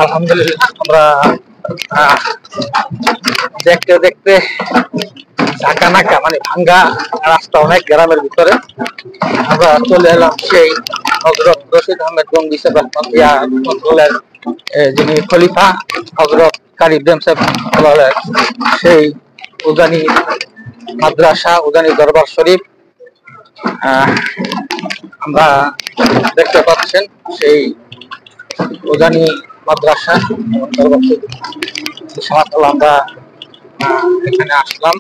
আলহামদুলিল্লাহ আমরা দেখতে দেখতে ঢাকা নাকা মানে ভাঙ্গা রাস্তা অনেক গ্রামের ভিতরে আমরা চলে এলাম সেই হযরত রশিদ আহমেদ গঙ্গী সাহেব রহমাতুল্লাহ যিনি খলিফা হযরত কারি ইব্রাহিম সাহেব রহমাতুল্লাহ সেই উজানি মাদ্রাসা উজানি দরবার শরীফ আমরা দেখতে পাচ্ছেন সেই উজানি মাদ্রাসা দরবার শরীফ আমরা এখানে আসলাম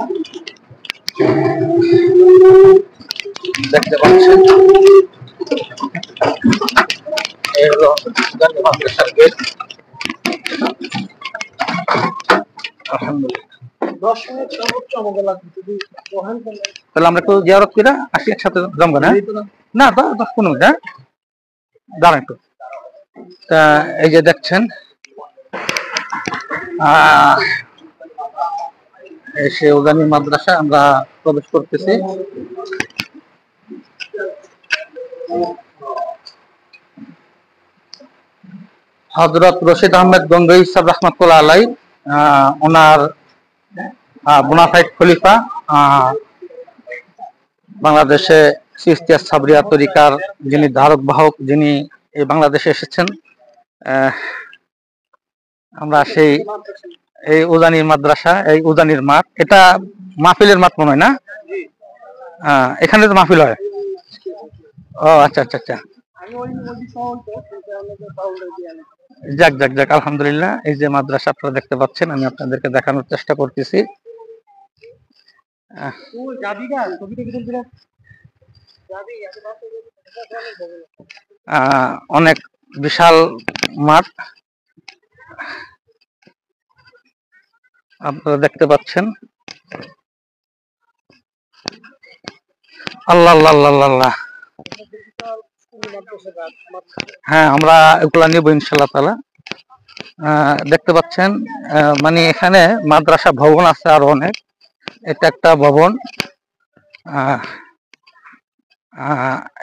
দেখতে পাচ্ছেন এই হলো উজানি মাদ্রাসার গেট। আলহামদুলিল্লাহ 10 মিনিট সর্বোচ্চ আমাদের লাগবে যদি বহান করলে তাহলে আমরা একটু জিয়ারত করে আসি একসাথে জমবে না না 10-15 মিনিট দাঁড়ান একটু। তা এই যে দেখছেন সে উজানি মাদ্রাসা আমরা প্রবেশ করতেছি। হযরত রশিদ আহমেদ গঙ্গী সাহেব রহমাতুল্লাহ আলাই ওনার বোনাফাইড খলিফা বাংলাদেশে চিশতিয়া সাবরিয়া তরিকার যিনি ধারক বাহক যিনি এই বাংলাদেশে এসেছেন। আমরা সেই এই উজানির মাদ্রাসা এই উজানির মাঠ এটা মাহফিলের মাঠ মনে হয় না এখানে তো মাহফিল হয়। ও আচ্ছা আচ্ছা আচ্ছা যাক যাক যাক আলহামদুলিল্লাহ। এই যে মাদ্রাসা আপনারা দেখতে পাচ্ছেন আমি আপনাদেরকে দেখানোর চেষ্টা করতেছি। অনেক বিশাল মাঠ আপনারা দেখতে পাচ্ছেন। আল্লাহ আল্লাহ আল্লাহ আল্লাহ হ্যাঁ আমরা এগুলা নিব ইনশাআল্লাহ তাআলা। দেখতে পাচ্ছেন মানে এখানে মাদ্রাসা ভবন আছে আরো অনেক। এটা একটা ভবন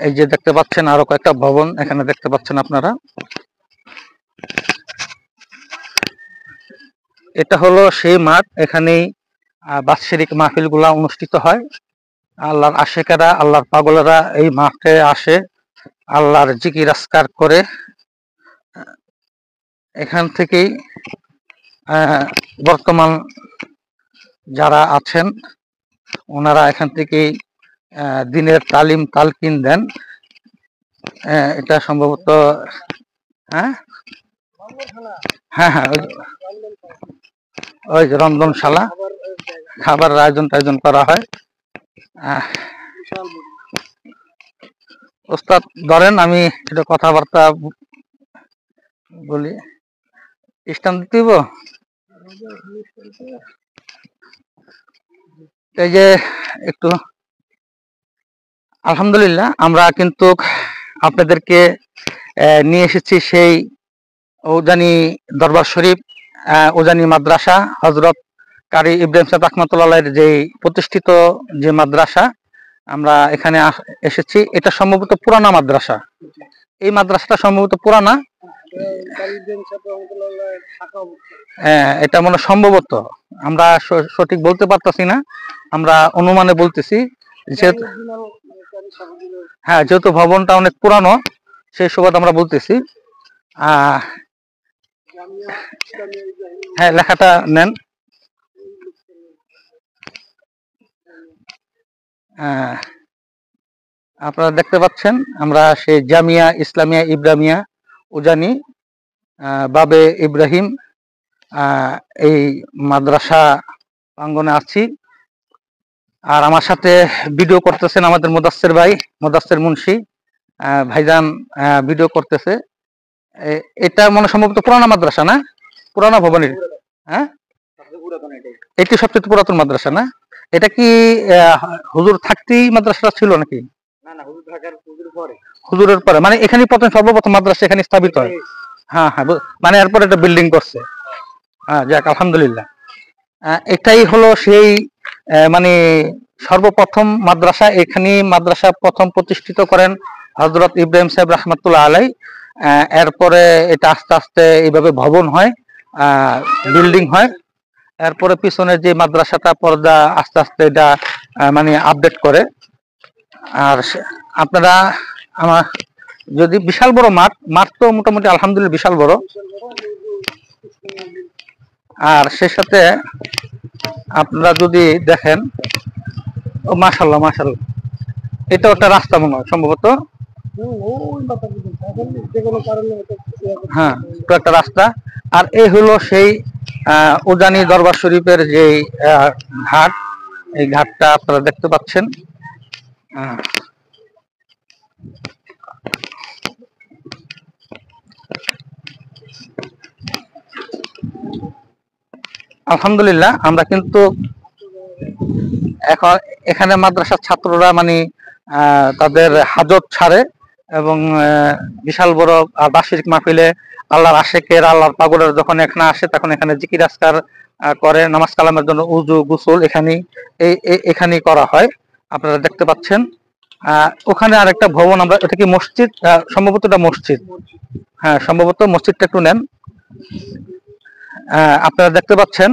এই যে দেখতে পাচ্ছেন আরো কয়েকটা ভবন এখানে দেখতে পাচ্ছেন আপনারা। এটা হলো সেই মাঠ এখানেই বাৎসরিক মাহফিল গুলা অনুষ্ঠিত হয়। আল্লাহর আশিকেরা আল্লাহর পাগলেরা এই মাঠে আসে আল্লাহর জিকির আজকার করে। এখান থেকেই বর্তমান যারা আছেন ওনারা এখান থেকেই দিনের তালিম তালকিন দেন। এটা সম্ভবত হ্যাঁ হ্যাঁ হ্যাঁ ওই যে রন্ধনশালা খাবার আয়োজন করা হয়। ওস্তাদ ধরেন আমি একটু কথাবার্তা বলি স্টান দিতে দিব। এই যে একটু আলহামদুলিল্লাহ আমরা কিন্তু আপনাদেরকে নিয়ে এসেছি সেই উজানি দরবার শরীফ উজানি মাদ্রাসা হযরত কারি ইব্রাহিম সাহেব রহমাতুল্লাহের যে প্রতিষ্ঠিত যে মাদ্রাসা আমরা এখানে এসেছি। এটা সম্ভবত পুরানা মাদ্রাসা। এই মাদ্রাসাটা সম্ভবত পুরানা এটা মনে সম্ভবত আমরা সঠিক বলতে পারতেছি না আমরা অনুমানে বলতেছি যেহেতু হ্যাঁ যেহেতু ভবনটা অনেক পুরানো সেই সুবাদে আমরা বলতেছি। হ্যাঁ লেখাটা নেন। আপনারা দেখতে পাচ্ছেন আমরা সেই জামিয়া ইসলামিয়া ইব্রাহিমিয়া উজানি বাবে ইব্রাহিম এই মাদ্রাসা প্রাঙ্গনে আছি। আর আমার সাথে ভিডিও করতেছেন আমাদের মুদাসসির ভাই মুদাসসির মুন্সি ভাইজান ভিডিও করতেছে। এটা মনে সম্ভবত পুরানা মাদ্রাসা না পুরানা ভবনের হ্যাঁ এটি সবচেয়ে পুরাতন মাদ্রাসা না? এটা কি হুজুর থাকতেই মাদ্রাসাটা ছিল নাকি? হুজুরের পরে মানে এখানে সর্বপ্রথম মাদ্রাসা এখানে স্থাপিত হয়। হ্যাঁ হ্যাঁ মানে এরপর একটা বিল্ডিং করছে। যাক আলহামদুলিল্লাহ। এটাই হলো সেই মানে সর্বপ্রথম মাদ্রাসা। এখানে মাদ্রাসা প্রথম প্রতিষ্ঠিত করেন হযরত ইব্রাহিম সাহেব রহমাতুল্লাহ আলাই। এরপরে এটা আস্তে আস্তে এইভাবে ভবন হয়, বিল্ডিং হয়। এরপরে পিছনে যে মাদ্রাসাটা পর্দা আস্তে আস্তে এটা মানে আপডেট করে। আর আপনারা আমার যদি বিশাল বড় মাঠ তো মোটামুটি আলহামদুলিল্লাহ বিশাল বড়। আর সে সাথে আপনারা যদি দেখেন, ও মাশাআল্লাহ মাশাআল্লাহ, এটাও একটা রাস্তা মনে হয় সম্ভবত। হ্যাঁ, তো একটা রাস্তা। আর এই হলো সেই উজানি দরবার শরীফের যে ঘাট, এই ঘাটটা আপনারা দেখতে পাচ্ছেন। আলহামদুলিল্লাহ আমরা কিন্তু এখন এখানে মাদ্রাসার ছাত্ররা মানে তাদের হাজত ছাড়ে এবং বিশাল বড় বার্ষিক মাহফিলে আল্লাহর আশেকের আল্লাহর পাগলের যখন এখানে আসে তখন এখানে জিকির আজকার করে, নামাজ কালামের জন্য উজু গোসল এখানেই করা হয়, আপনারা দেখতে পাচ্ছেন। ওখানে আরেকটা ভবন, আমরা এটা কি মসজিদ, সম্ভবত এটা মসজিদ, হ্যাঁ সম্ভবত মসজিদটা একটু নেন। আপনারা দেখতে পাচ্ছেন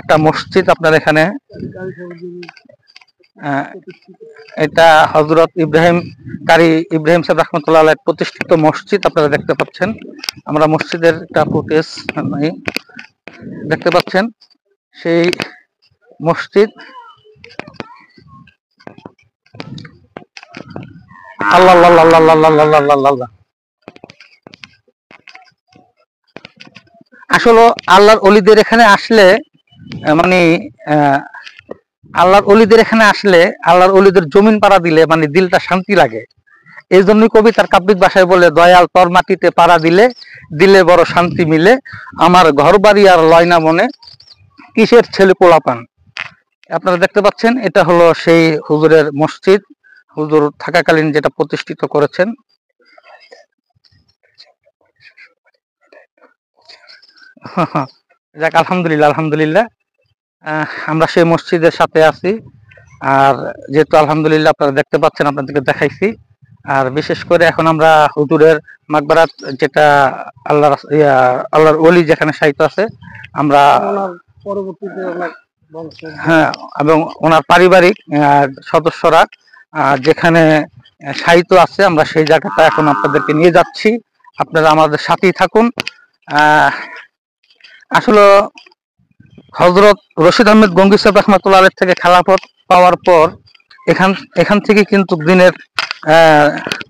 একটা মসজিদ আপনার এখানে, এটা হযরত কারি ইব্রাহিম সাহেব রাহমাতুল্লাহ আলাইহি প্রতিষ্ঠিত মসজিদ, আপনারা দেখতে পাচ্ছেন। আমরা মসজিদের একটা ফুটেজ দেখতে পাচ্ছেন, সেই মসজিদ। আল্লাহ আল্লাহ আল্লাহ আল্লাহ আল্লাহ আল্লাহ। আসলে আল্লাহর ওলিদের এখানে আসলে মানে আল্লাহর ওলিদের এখানে আসলে আল্লাহর ওলিদের জমিন পাড়া দিলে মানে দিলটা শান্তি লাগে। এই জন্যই কবি তার কাব্যিক ভাষায় বলে, দয়াল তর মাটিতে পাড়া দিলে দিলে বড় শান্তি মিলে, আমার ঘর বাড়ি আর লয়না মনে কিসের ছেলে পোলাপান। আপনারা দেখতে পাচ্ছেন এটা হলো সেই হুজুরের মসজিদ, হুজুর থাকাকালীন যেটা প্রতিষ্ঠিত করেছেন। যাক আলহামদুলিল্লাহ আলহামদুলিল্লাহ, আমরা সেই মসজিদের সাথে আছি। আর যেহেতু আলহামদুলিল্লাহ আপনারা দেখতে পাচ্ছেন, আপনাদেরকে দেখাইছি। আর বিশেষ করে এখন আমরা হুজুরের মাকবারাত, যেটা আল্লাহর ওলি যেখানে শায়িত আছে, আমরা পরবর্তীতে হ্যাঁ এবং ওনার পারিবারিক সদস্যরা যেখানে শায়িত আছে, আমরা সেই জায়গাটা এখন আপনাদেরকে নিয়ে যাচ্ছি, আপনারা আমাদের সাথেই থাকুন। আসলে হযরত রশিদ আহমেদ গঙ্গি সাহেব রাহমাতুল্লাহ আলাইহি থেকে খেলাফত পাওয়ার পর এখান থেকে কিন্তু দিনের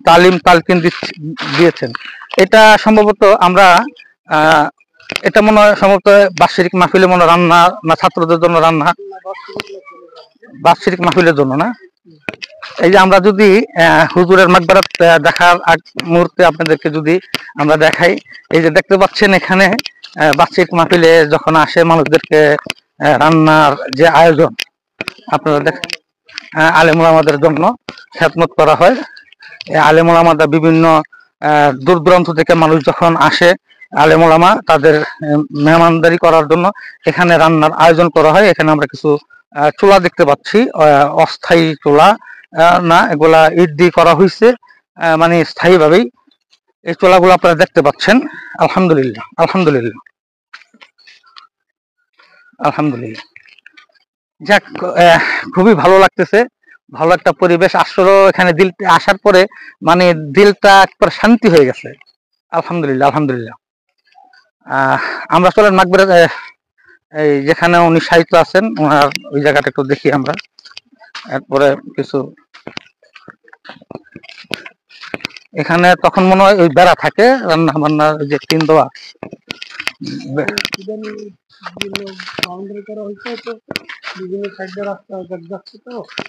তালিম তালকিন দিয়েছেন। এটা সম্ভবত আমরা এটা মনে হয় সম্ভবত বার্ষিক মাহফিলে মনে রান্না না, ছাত্রদের জন্য রান্না, বার্ষিক মাহফিলের জন্য না। এই যে আমরা যদি হুজুরের মাকবারাত দেখার আগ মুহূর্তে আপনাদেরকে যদি আমরা দেখাই, এই যে দেখতে পাচ্ছেন এখানে বার্ষিক মাহফিলে যখন আসে মানুষদেরকে রান্নার যে আয়োজন, আপনারা দেখেন আলেম ওলামাদের জন্য খেদমত করা হয়। আলেম ওলামারা বিভিন্ন দূর দূরান্ত থেকে মানুষ যখন আসে, আলেম ওলামা তাদের মেহমানদারি করার জন্য এখানে রান্নার আয়োজন করা হয়। এখানে আমরা কিছু চুলা দেখতে পাচ্ছি, অস্থায়ী চুলা না, এগুলা ইট দিয়ে করা হয়েছে মানে স্থায়ীভাবেই। এই চুলাগুলো আপনারা দেখতে পাচ্ছেন। আলহামদুলিল্লাহ আলহামদুলিল্লাহ আলহামদুলিল্লাহ। যাক খুবই ভালো লাগতেছে, ভালো একটা পরিবেশ। আসলে এখানে দিল আসার পরে মানে দিলটা একবার শান্তি হয়ে গেছে। আলহামদুলিল্লাহ আলহামদুলিল্লাহ। আমরা চলেন মাকবারাত, এই যেখানে উনি শায়িত আছেন ওনার ওই জায়গাটা একটু দেখি আমরা। এরপরে কিছু এখানে তখন মনে হয় ওই বেড়া থাকে, রান্না বান্নার যে টিন দেওয়া,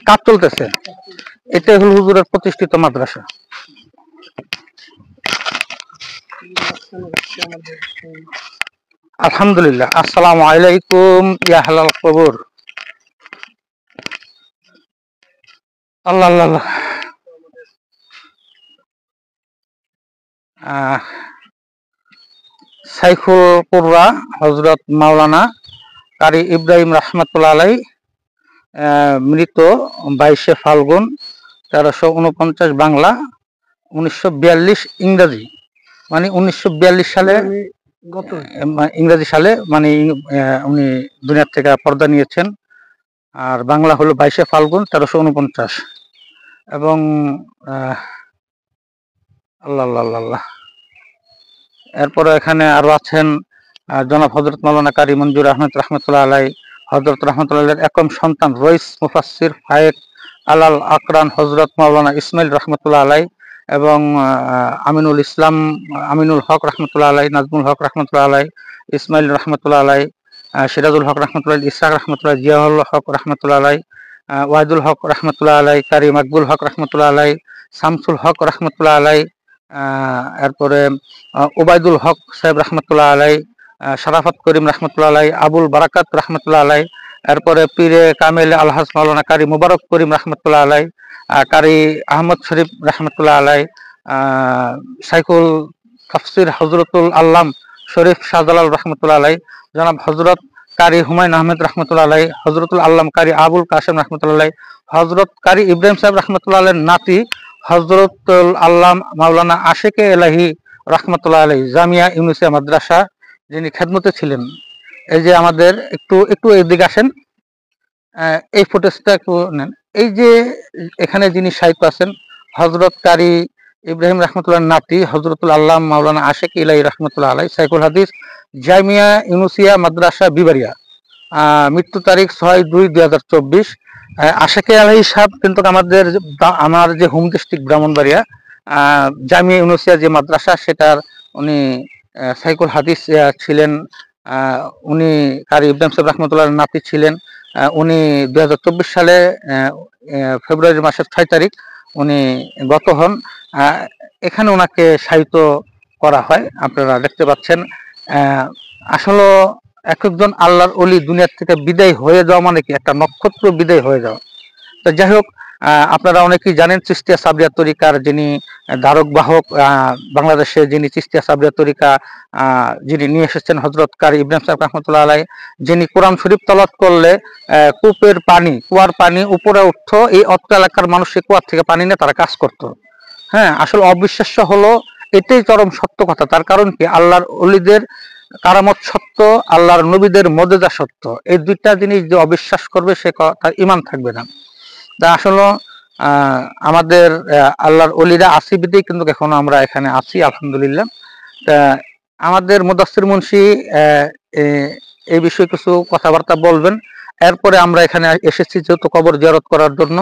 কাজ চলতেছে। এটা হল হুজুরের প্রতিষ্ঠিত মাদ্রাসা। আলহামদুলিল্লাহ। আসসালামু আলাইকুম ইয়া আহলাল কবর। আল্লাহ আল্লাহ। সাইফুল কুররা হযরত মাওলানা কারি ইব্রাহিম রাহমাতুল্লাহ আলাইহি মৃত 22শে ফাল্গুন 1349 বাংলা, 1942 ইংরেজি। মানে 1942 সালে ইংরেজি সালে মানে উনি দুনিয়ার থেকে পর্দা নিয়েছেন। আর বাংলা হলো 22শে ফাল্গুন 1349। এবং আল্লাহ আল্লাহ আল্লাহ, এরপরে এখানে আরো আছেন জনাব হযরত মাওলানা কারি মঞ্জুর আহমেদ রহমতুল্লাহ আলাই, হযরত রহমতুল্লাহ একম সন্তান রইস মুফাসসির ফায়েক আলাল আকরান হযরত মাওলানা ইসমাইল রহমতুল্লাহ আলাই, এবং আমিনুল ইসলাম, আমিনুল হক রহমতুল্লাহ আলাই, নাজমুল হক রহমতুল্লাহ আলাই, ইসমাইল রহমতুল্লাহ আলাই, সিরাজুল হক রহমতুল্লাহ, ইসহাক রহমতুল্লাহ, জিয়াউল হক রহমতুল্লাহ আলাই, ওয়াহিদুল হক রহমতুল্লাহ আলাই, কারি মাকবুল হক রহমতুল্লাহ আলাই, শামসুল হক রহমতুল্লাহ আলাই, এরপরে ওবায়দুল হক সাহেব রহমতুল্লাহ আলাই, শরাফত করিম রহমতুল্লাহ আলাই, আবুল বারাকাত রহমতুল্লাহ আলাই, এরপরে পীরে কামেল আলহাজ মাওলানা কারি মুবারক করিম রহমতুল্লাহ আলাই, কারি আহমদ শরীফ রহমতুল্লাহ আলাই, সাইকুল তাফসির হজরতুল আল্লাম শরীফ শাহজালাল রহমতুল্লাহ আলাই, জনাব হজরত কারি হুমায়ুন আহমেদ রহমতুল্লাহ আলাই, হজরতুল আল্লাম কারি আবুল কাসেম রহমতুল্লাহ আলাই, হজরত কারি ইব্রাহিম সাহেব রহমতুল্লাহ আলাইয়ের নাতি হজরতুল আল্লাম মাওলানা আশেকে এলাহি রহমতুল্লাহ আলাই, জামিয়া ইউনুসিয়া মাদ্রাসা যিনি খেদমতে ছিলেন। এই যে আমাদের একটু একটু এদিকে আসেন, এই ফুটেজটা একটু নেন। এই যে এখানে যিনি সাহিত্য আছেন হজরত কারি ইব্রাহিম রহমতুল্লাহ নাতি হজরতুল আল্লাহ মাওলানা আশেক ইলাহি রহমতুল্লাহ আলাই, সাইকুল হাদিস, জামিয়া ইউনুসিয়া মাদ্রাসা বিবারিয়া, মৃত্যু তারিখ 6/2/2024। আশেকে আলাহি সাহেব কিন্তু আমার যে হোম ডিস্ট্রিক্ট ব্রাহ্মণবাড়িয়া, জামিয়া ইউনুসিয়া যে মাদ্রাসা সেটার উনি সাইকুল হাদিস ছিলেন। উনি কারি ইব্রাহিম সাহেব রহমতুল্লাহ নাতি ছিলেন। উনি 2024 সালে ফেব্রুয়ারি মাসের 6 তারিখ উনি গত হন। এখানে ওনাকে শায়িত করা হয়, আপনারা দেখতে পাচ্ছেন। আসলে একজন আল্লাহর ওলি দুনিয়ার থেকে বিদায় হয়ে যাওয়া মানে কি একটা নক্ষত্র বিদায় হয়ে যাওয়া। তো যাই হোক, আপনারা অনেকেই জানেন চিশতিয়া সাবরিয়া তরিকার যিনি ধারক বাহক, বাংলাদেশে যিনি চিশতিয়া সাবরিয়া তরিকা যিনি নিয়ে এসেছেন হজরত কারি ইব্রাহিম সাহেব রহমতুল্লাহ আলাই, যিনি কোরআন শরীফ তেলাওয়াত করলে কুয়ার পানি উপরে উঠতো, এই অত্র এলাকার মানুষ কুয়ার থেকে পানি নিয়ে তারা কাজ করতো। হ্যাঁ, আসলে অবিশ্বাস্য হলো এটাই চরম সত্য কথা। তার কারণ কি, আল্লাহর ওলিদের কারামত সত্য, আল্লাহর নবীদের মর্যাদা সত্য। এই দুইটা জিনিস যে অবিশ্বাস করবে সে তার ঈমান থাকবে না। তা আসলে আমাদের আল্লাহর ওলিরা আসি বিধেই কিন্তু এখনো আমরা এখানে আছি, আলহামদুলিল্লাহ। তা আমাদের মুদাসসির মুন্সি এই বিষয়ে কিছু কথাবার্তা বলবেন। এরপরে আমরা এখানে এসেছি যেহেতু কবর জিয়ারত করার জন্য,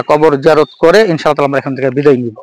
কবর জিয়ারত করে ইনশাআল্লাহ আমরা এখান থেকে বিদায় নিব।